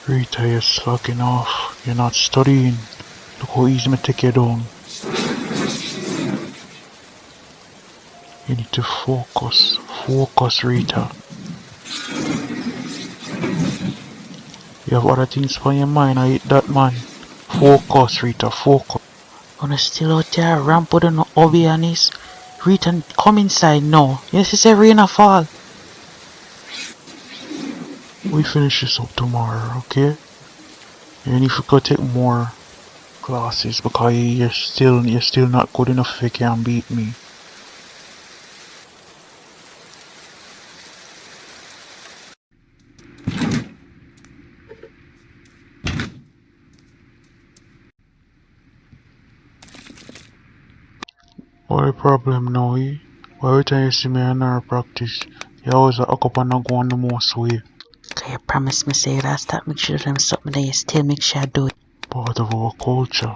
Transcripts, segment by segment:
Rita, you're slacking off. You're not studying. Look how easy me take you down. You need to focus. Focus, Rita. You have other things on your mind. I hate that, man. Focus, Rita. Focus. Gonna still out there ramp with an obvious. Rita, come inside now. Yes, it's a rain or fall. We finish this up tomorrow, okay? And if you could take more classes because you're still not good enough if you can't beat me. What the problem now, eh? Why every time you see me in our practice, you always hook up and not go on the most way? Okay, you promise me say that stop make sure them something that you still make sure I do it. Part of our culture.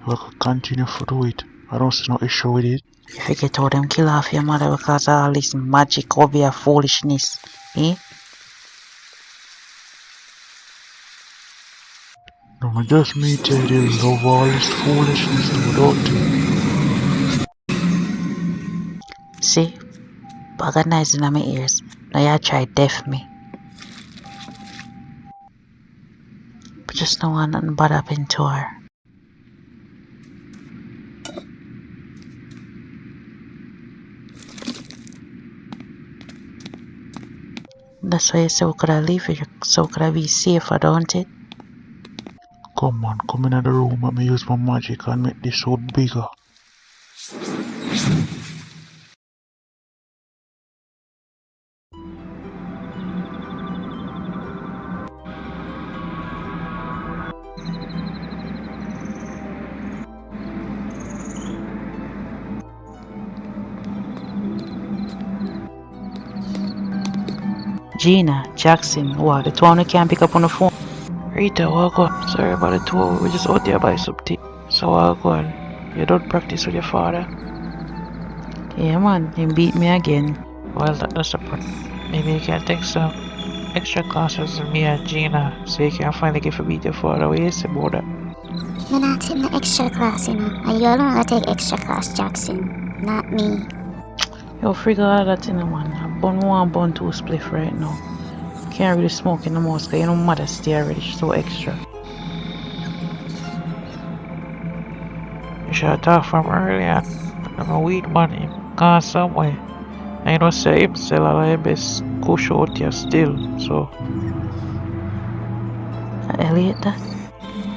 We can continue to do it. I don't see no issue with it. You forget how them kill off your mother because of all this magic over your foolishness, eh? No, I just me tell you, love all this foolishness without it. See? Organizing on my ears. Now you try deaf me. But just don't want nothing bad happen to her. That's why you say we could have leave it so we could have be safer, don't it? Come on, come in the room, let me use my magic and make this suit bigger. Gina, Jackson, what? The two of them can't pick up on the phone. Rita, what go on? Sorry about the two of we just out there by something. So what go on? You don't practice with your father? Yeah man, he beat me again. Well, that's the problem. Maybe you can take some extra classes with me and Gina so you can finally get to beat your father. What do you say about that? You're not in the extra class, you know. And you alone gotta take extra class, Jackson. Not me. Yo, figure all that in the man. I bun one, bun two spliff right now. Can't really smoke in the most because you know mother stay already, she's so extra. You should have talked from earlier. I'm a weed man, him gone somewhere. And you know say him sell all of the best kush out here still, so. Elliot that?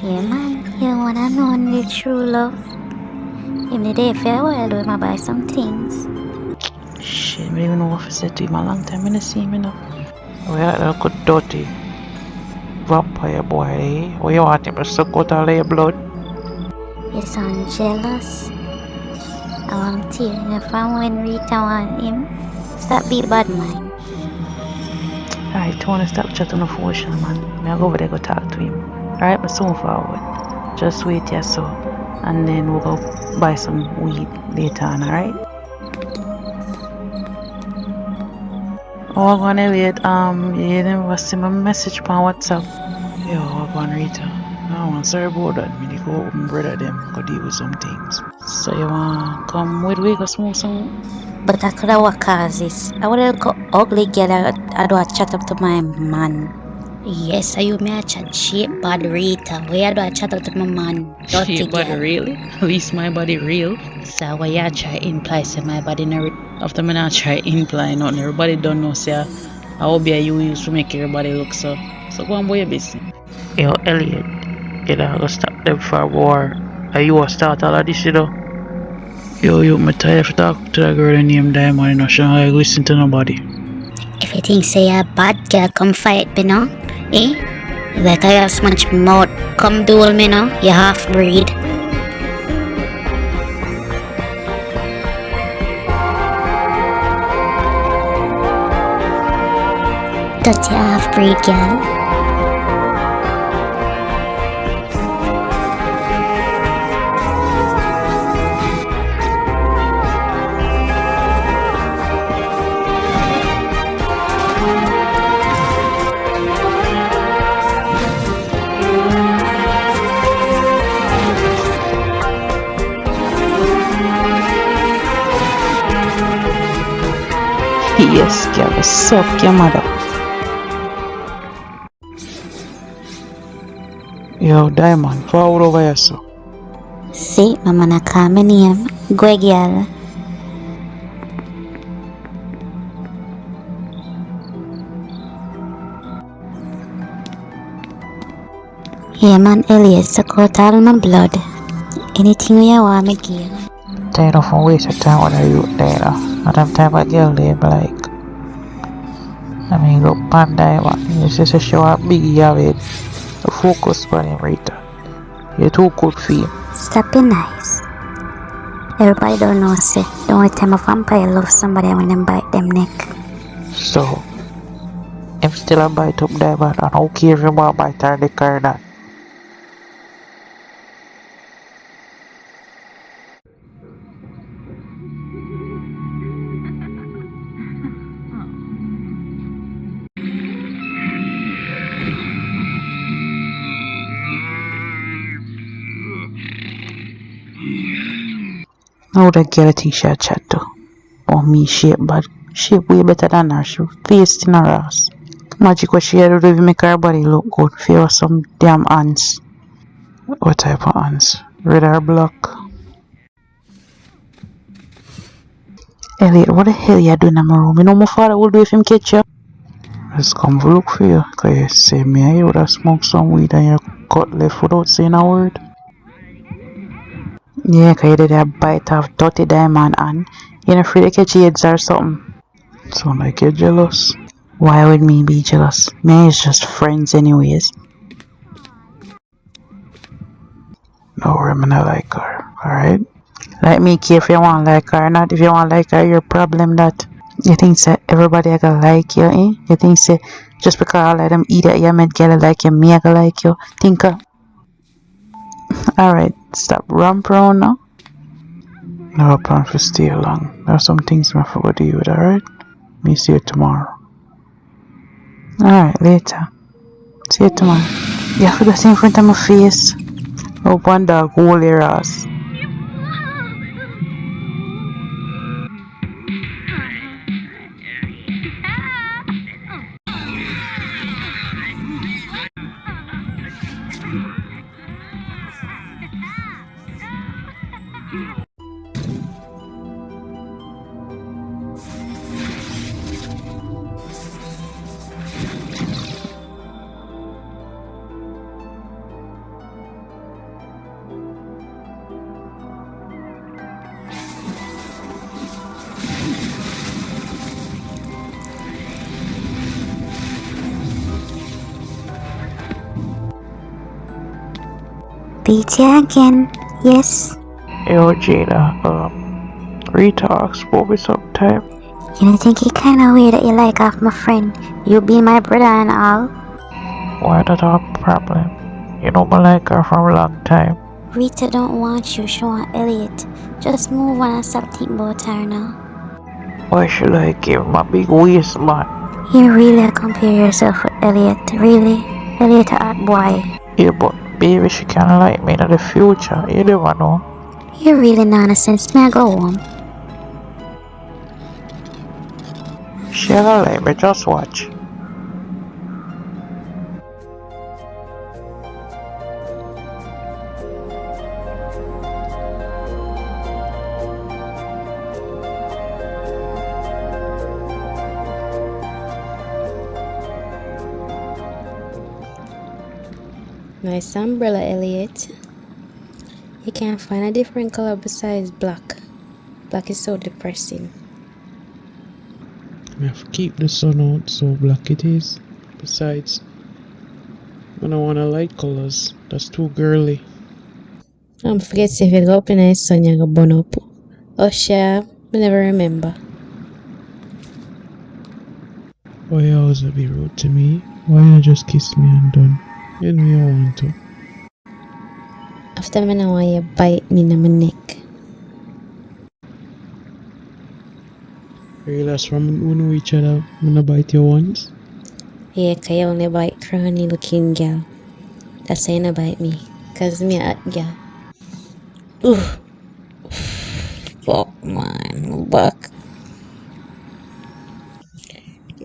Yeah, man. You wanna know the true love? Him the day for a while, though, I'ma buy some things. Shit, I don't even know what to say to him a long time. I didn't see him, you know. We had a good dirty vampire boy, eh? What you want him to suck out all your blood? You sound jealous. I want to hear you from when Rita want him. Stop being bad man. Alright, you wanna stop chatting on the phone, man. I'll go over there go talk to him. Alright, but soon forward. Just wait here so. And then we'll go buy some weed later on, alright? Oh, go on, Elliot. You never see my message on WhatsApp. Yo, go on, Rita. No, I'm sorry about that. I go with my brother them go deal with some things. So you want come with we go smoke some? But I could have what causes. I would have got ugly girl. I do a chat up to my man. Yes, you may chat shape bad Rita. Where do I chat up to my man? Dirty Shape body girl. really? At least my body real. So why you try imply say my body no real? After me not try imply nothing, everybody don't know say I will be a you use to make everybody look so. So go on boy your business. Yo, Elliot, you know go stop them for war. Are you a start all of this, you know? Yo, I'm tired of talk to that girl named Diamond, you know, she don't listen to nobody. If you think say a bad girl, come fight me now. Eh? Like I have so much mouth. Come duel me now. You half breed. That's your half breed girl. Yes, girl, suck your mother. Yo, Diamond, forward over here, so. See, my man, I call my name. Go, girl. Yeah, man, Elliot, suck out all my blood. Anything you want me give. Tired of wasting time with a youth there. Not have time for girl there, but like. I mean, look, pan Diamond. This is a show up big, you have it. The focus on him, Rita. You're too good for him. Stop being nice. Everybody don't know, say, the only time a vampire loves somebody when them bite them neck. So, I'm still a bite up Diamond, and who cares about bite her dick or not? Now that girl think she a chat to. Oh, me shape bad. Shape way better than her. She face in her ass. Magic what she had to do to make her body look good. Feel some damn ants. What type of ants? Red or black? Elliot, what the hell you doing in my room? You know my father will do if him catch you? Just come to look for you. Cause you say me and you would have smoked some weed and you cut left without saying a word. Yeah, cause you did a bite of dirty Diamond and you're not afraid to catch AIDS or something. Sound like you're jealous. Why would me be jealous? Me is just friends anyways. No, I'm not like her, alright? Like me care if you want like her or not. If you want like her, your problem that you think say everybody I gonna like you, eh? You think say just because all of them eat at you meant get like you, me I gonna like you. Think alright, stop ramp around now. No plan for stay long. There are some things I forgot to do with, alright? Me see you tomorrow. Alright, later. See you tomorrow. You have to get in front of my face. Open dog, hold your ass. Beat you again. Yes. Yo, Jada, Rita asked for me sometime. You don't think it kinda weird that you like off my friend? You be my brother and all. Why that a problem? You know me like her from a long time. Rita don't want you, she want Elliot. Just move on and stop thinking about her now. Why should I give my big waist, man? You really compare yourself with Elliot, really? Elliot a hot boy. Yeah, but baby, she can like me in the future. You never know. You really nonsense, may I go home? She gonna like me, just watch. Nice umbrella, Elliot. You can't find a different color besides black. Black is so depressing. We have to keep the sun out so black it is. Besides, I don't want to light colors. That's too girly. Forget if you go up in the sun, you go burn up. Oh, sure, I never remember. Why you always be rude to me? Why you just kiss me and done? You know you want to. After me now, you bite me in my neck. Realize from we know each other, I'm gonna bite you once. Yeah, cause you only bite crony looking girl. That's why you not bite me. Cause me a hot girl. Ooh. Fuck man, my back.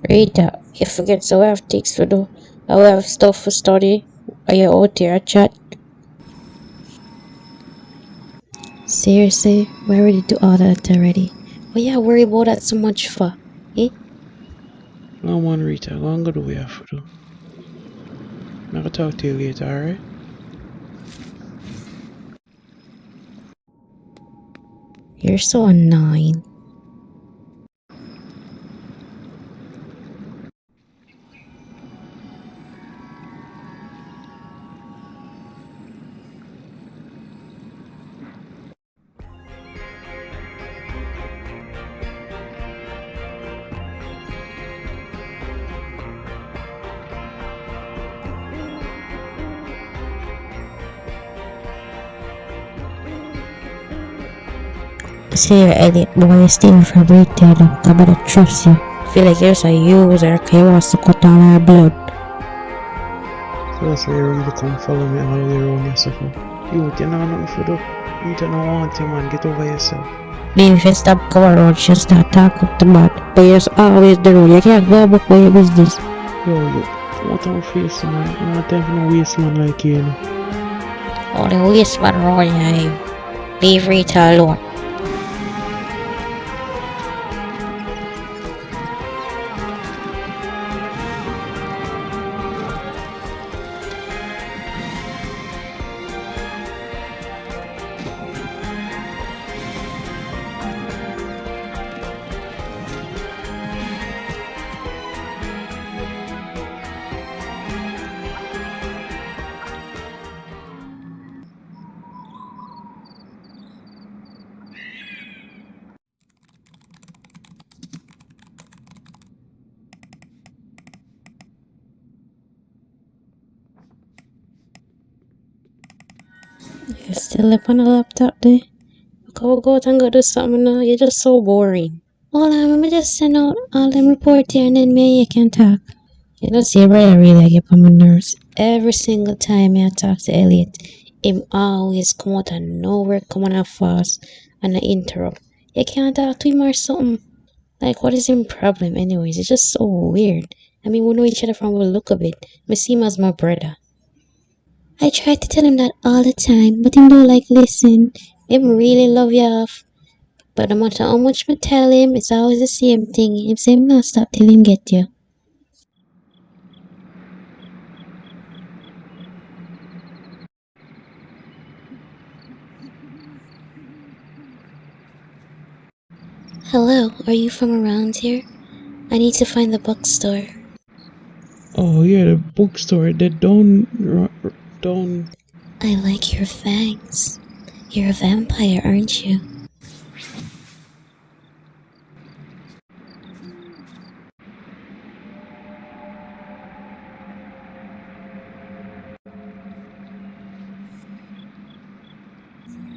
Rita, you forget so I have things to do. I will have stuff to study. Are you out here chat? Seriously, we already do all that already. Why you worry about that so much for? Eh? Come on, Rita, go and go do what you have to do. I'm gonna talk to you later, alright? You're so annoying. See here, Elliot, boy, you're stealing from Rita, though. I better trust you. Feel like you're just a user, okay? Wants to cut down our blood. So that's why you really come follow me all the way around yourself. You know nothing for do. Rita don't want you, man. Get over yourself. Then if you stop cover road, she'll start talking up the bad. But you're always the road. You can't go back for your business. Yo, you want to face man. I want time for no waste man like you, you know. All the waste man road, yeah. Leave Rita alone. You're still up on the laptop there? Go out and go do something now. You're just so boring. Hold on, let me just send out all them report here and then me and you can talk. You know, see, brother really get on my nerves. Every single time I talk to Elliot, him always come out of nowhere, coming out fast and I interrupt. You can't talk to him or something. Like, what is his problem anyways? It's just so weird. I mean, we know each other from the look of it. I see him as my brother. I try to tell him that all the time, but him don't like listen. Him really love you off. But no matter how much me tell him, it's always the same thing. Him say him not stop till him get you. Hello, are you from around here? I need to find the bookstore. Oh yeah, the bookstore. They don't. I like your fangs. You're a vampire, aren't you?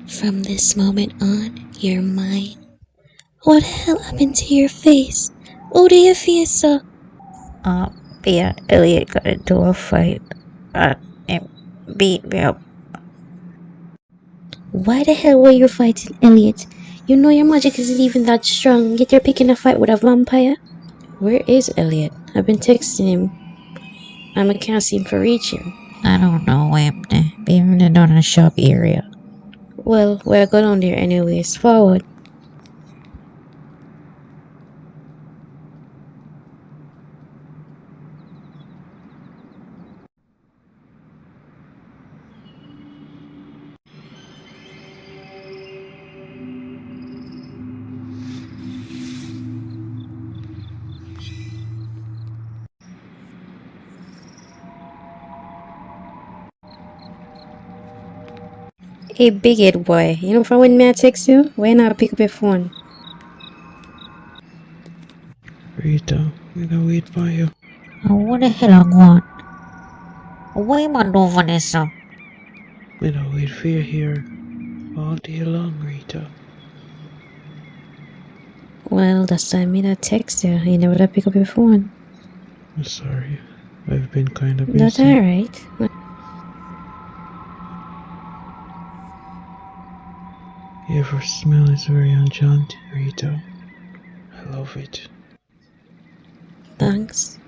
From this moment on, you're mine. What the hell happened to your face? Oh, do you feel so? Yeah, Elliot got into a fight. And beat me up. Why the hell were you fighting Elliot? You know your magic isn't even that strong, yet you're picking a fight with a vampire? Where is Elliot? I've been texting him, and I can't seem to reach him. I don't know him. Maybe down in the shop area. Well, we're going on there anyways. Forward. Hey, big head boy, you know from when me I text you? Why not pick up your phone? Rita, we gotta wait for you. What the hell I want? Why am I doing Vanessa? We gotta wait for you here all day long, Rita. Well, that's time me that text you. You never pick up your phone. I'm sorry. I've been kind of busy. That's alright. Your smell is very enchanting, Rita. I love it. Thanks.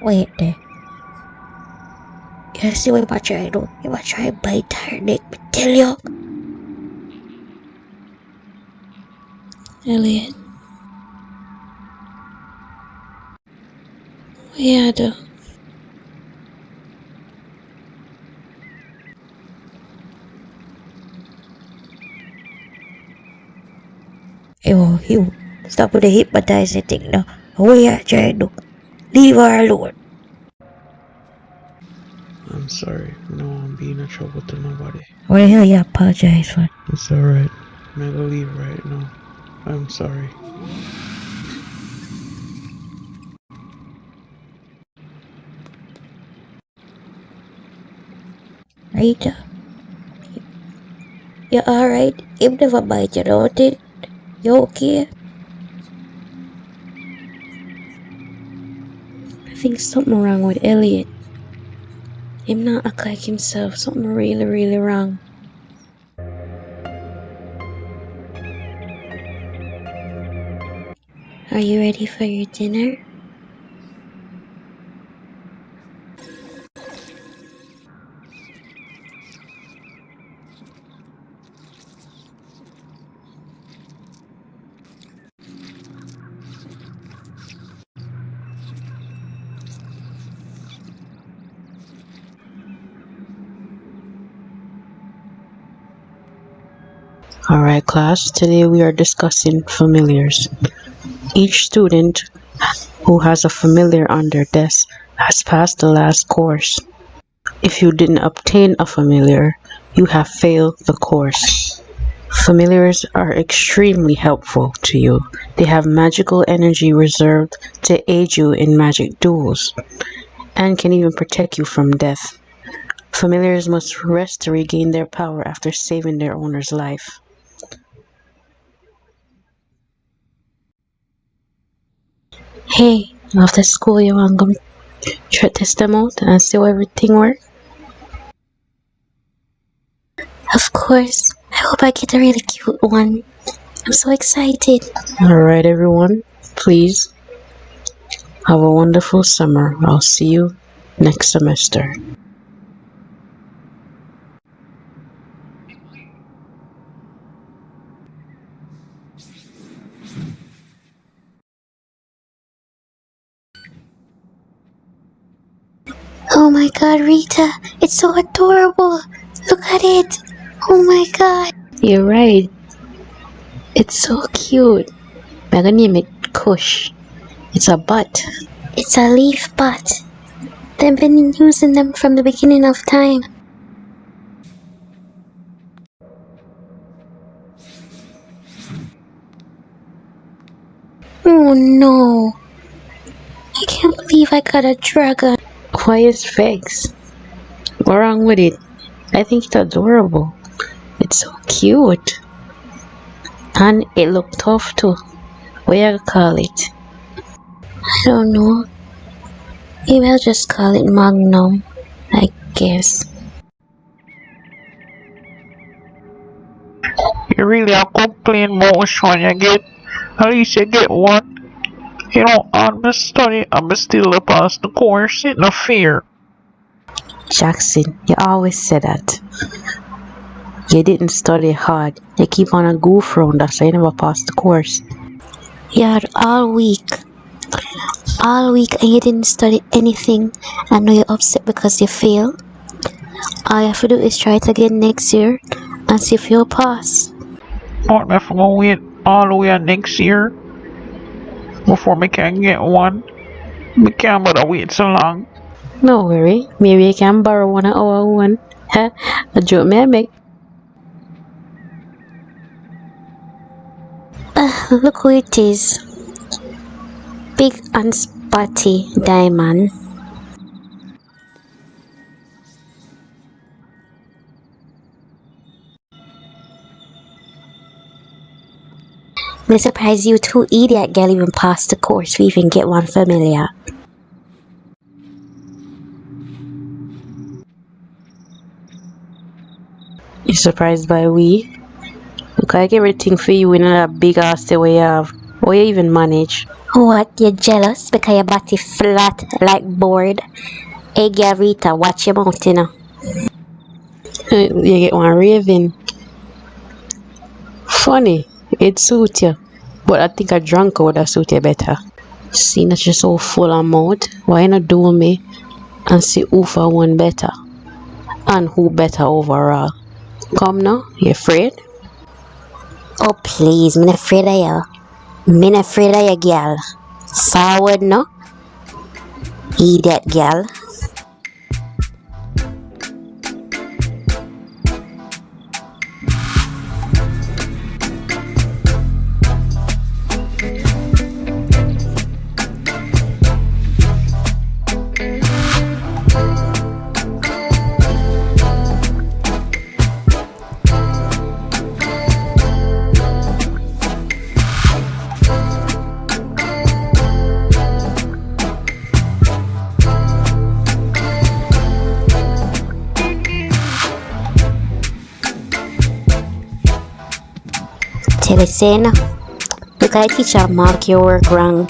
Wait there. You see what I try to do? You might try to bite her neck, but tell you. Elliot. What you do? Yo, you. Stop with the hypnotizing thing now. What you try to do? Leave her alone. I'm sorry. No, I'm being a trouble to nobody. What the hell you apologize for? It's alright. I'm gonna leave right now. I'm sorry. Rita? You alright? Him never bite you, don't it? You okay? I think something wrong with Elliot. Him not act like himself. Something really, really wrong. Are you ready for your dinner? Alright class, today we are discussing familiars. Each student who has a familiar on their desk has passed the last course. If you didn't obtain a familiar, you have failed the course. Familiars are extremely helpful to you. They have magical energy reserved to aid you in magic duels, and can even protect you from death. Familiars must rest to regain their power after saving their owner's life. Hey, after school you want to come test them out and see how everything works? Of course. I hope I get a really cute one. I'm so excited. Alright everyone, please have a wonderful summer. I'll see you next semester. Oh my god, Rita. It's so adorable. Look at it. Oh my god. You're right. It's so cute. I'm gonna name it Kush. It's a butt. It's a leaf butt. They've been using them from the beginning of time. Oh no. I can't believe I got a dragon. Why is vexed? What's wrong with it? I think it's adorable. It's so cute. And it look tough too. What you call it? I don't know. Maybe I'll just call it Magnum, I guess. You really a complain motion you get. At least you get one. You know, I'm a study, I'm still a pass the course. It's no fear. Jackson, you always say that. You didn't study hard. You keep on a goof around us, so you never passed the course. Yeah, all week. All week and you didn't study anything. I know you're upset because you failed. All you have to do is try it again next year and see if you'll pass. Not if I'm gonna wait all the way next year before me can get one. Me can't bother wait so long. No worry, maybe you can borrow one of our own. A joke may I make. Look who it is. Big and spotty diamond. I'm surprised you two idiot girl even passed the course. We even get one familiar. You surprised by we? Look like everything for you in that big ass the way you have. Or you even manage? What, you jealous because your body flat like board? Hey girl Rita, watch your mouth, you know. You get one raving. Funny, it suit you. But I think a drunk would have suit you better. Seeing that you're so full of mouth, why not do me and see who for one better? And who better overall? Come now, you afraid? Oh please, me not afraid of you. Me not afraid of you, girl. Forward no? Idiot girl. Tell you say no. Look at teacher mark your work wrong.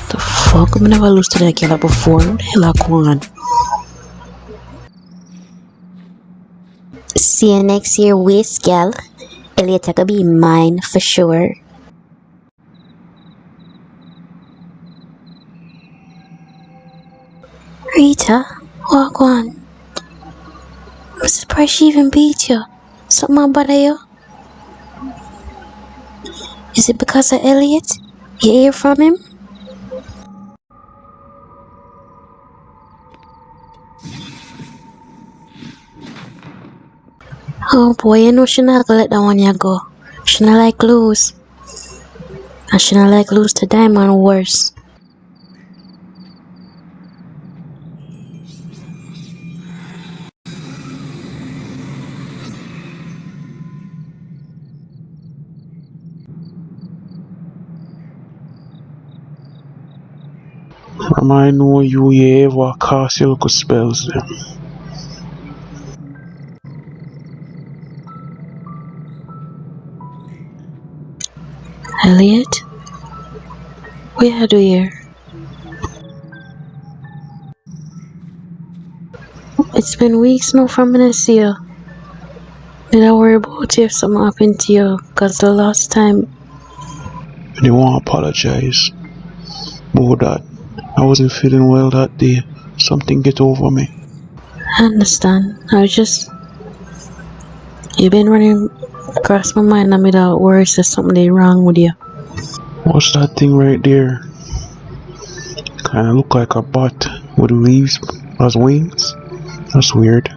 The fuck? I never lose to that girl before. What the hell I going? See you next year, waste girl. Elliot gonna be mine for sure. Rita, walk on. I'm surprised she even beat you. Something bother you? Is it because of Elliot? You hear from him? Oh boy, you know she not gonna let that one ya go. She not like lose. And she not like lose to Diamond worse. From I know you ever cast your little spells them. Elliot? What you do here? It's been weeks now from when I see you. Did I worry about you if something happened to you? Cause the last time And you want to apologize about that. I wasn't feeling well that day. Something get over me. I understand. You've been running across my mind and without worries there's something wrong with you. What's that thing right there? Kinda look like a bat with leaves as wings. That's weird.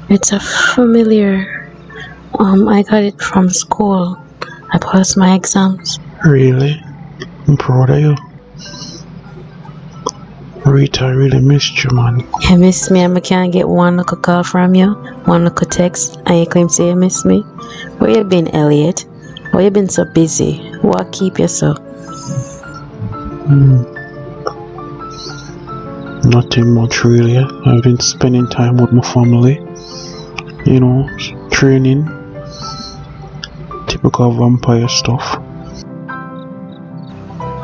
It's a familiar. I got it from school. I passed my exams. Really? I'm proud of you. Rita, I really missed you, man. You miss me and I can't get one little call from you, one little text, and you claim say you miss me. Where you been, Elliot? Why you been so busy? What keep you so? Nothing much really. I've been spending time with my family. You know, training. Typical vampire stuff.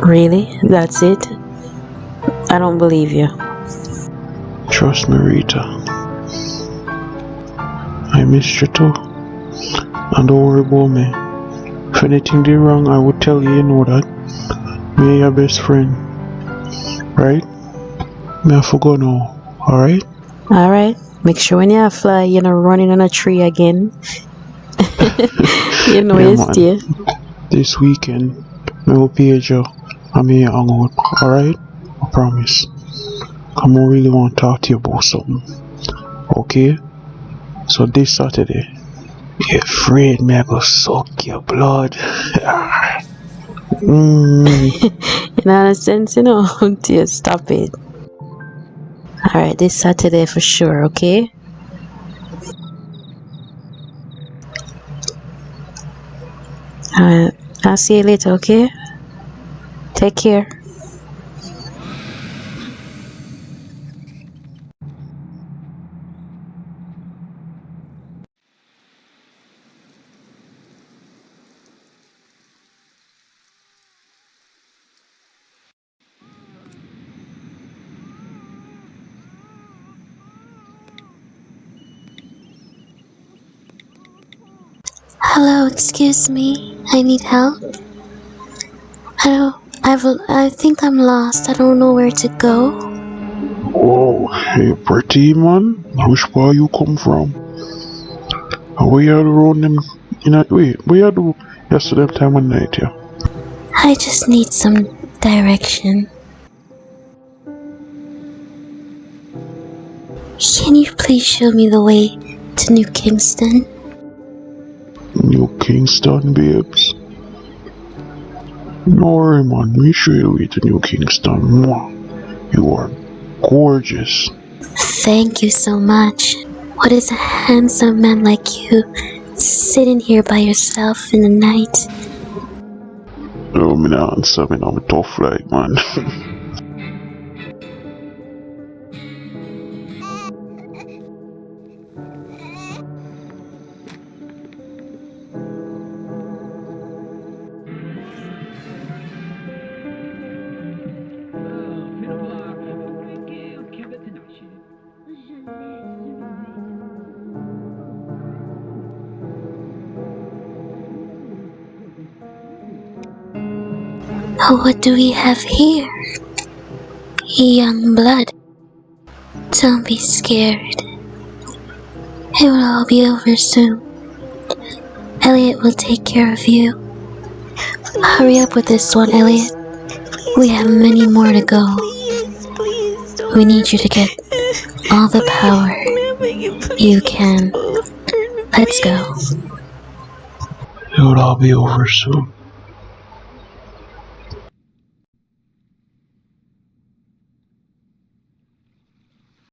Really? That's it? I don't believe you. Trust me, Rita. I missed you too. And don't worry about me. If anything did wrong, I would tell you, you know that. Me and your best friend. Right? Me I forgot now. Alright? Alright. Make sure when you fly, you're not running on a tree again. You know Yeah, you man. stay. This weekend, me will page you and me hang out. Alright? I promise. I really want to talk to you about something. Okay? So this Saturday, you afraid me I go suck your blood? In a sense, you know, dear, stop it. Alright, this Saturday for sure, okay? I'll see you later, okay? Take care. Hello, excuse me. I need help. I think I'm lost. I don't know where to go. Oh, hey, pretty man. Which part you come from? Where you around them? Wait, where you do yesterday time and night, yeah? I just need some direction. Can you please show me the way to New Kingston? New Kingston, babes. No worry, man. Me show you the way to New Kingston. Mwah. You are gorgeous. Thank you so much. What is a handsome man like you sitting here by yourself in the night? No, me not answer. Me not tough like, man. What do we have here? Young blood. Don't be scared. It will all be over soon. Elliot will take care of you. Hurry up with this one, Elliot. We have many more to go. We need you to get all the power you can. Let's go. It will all be over soon.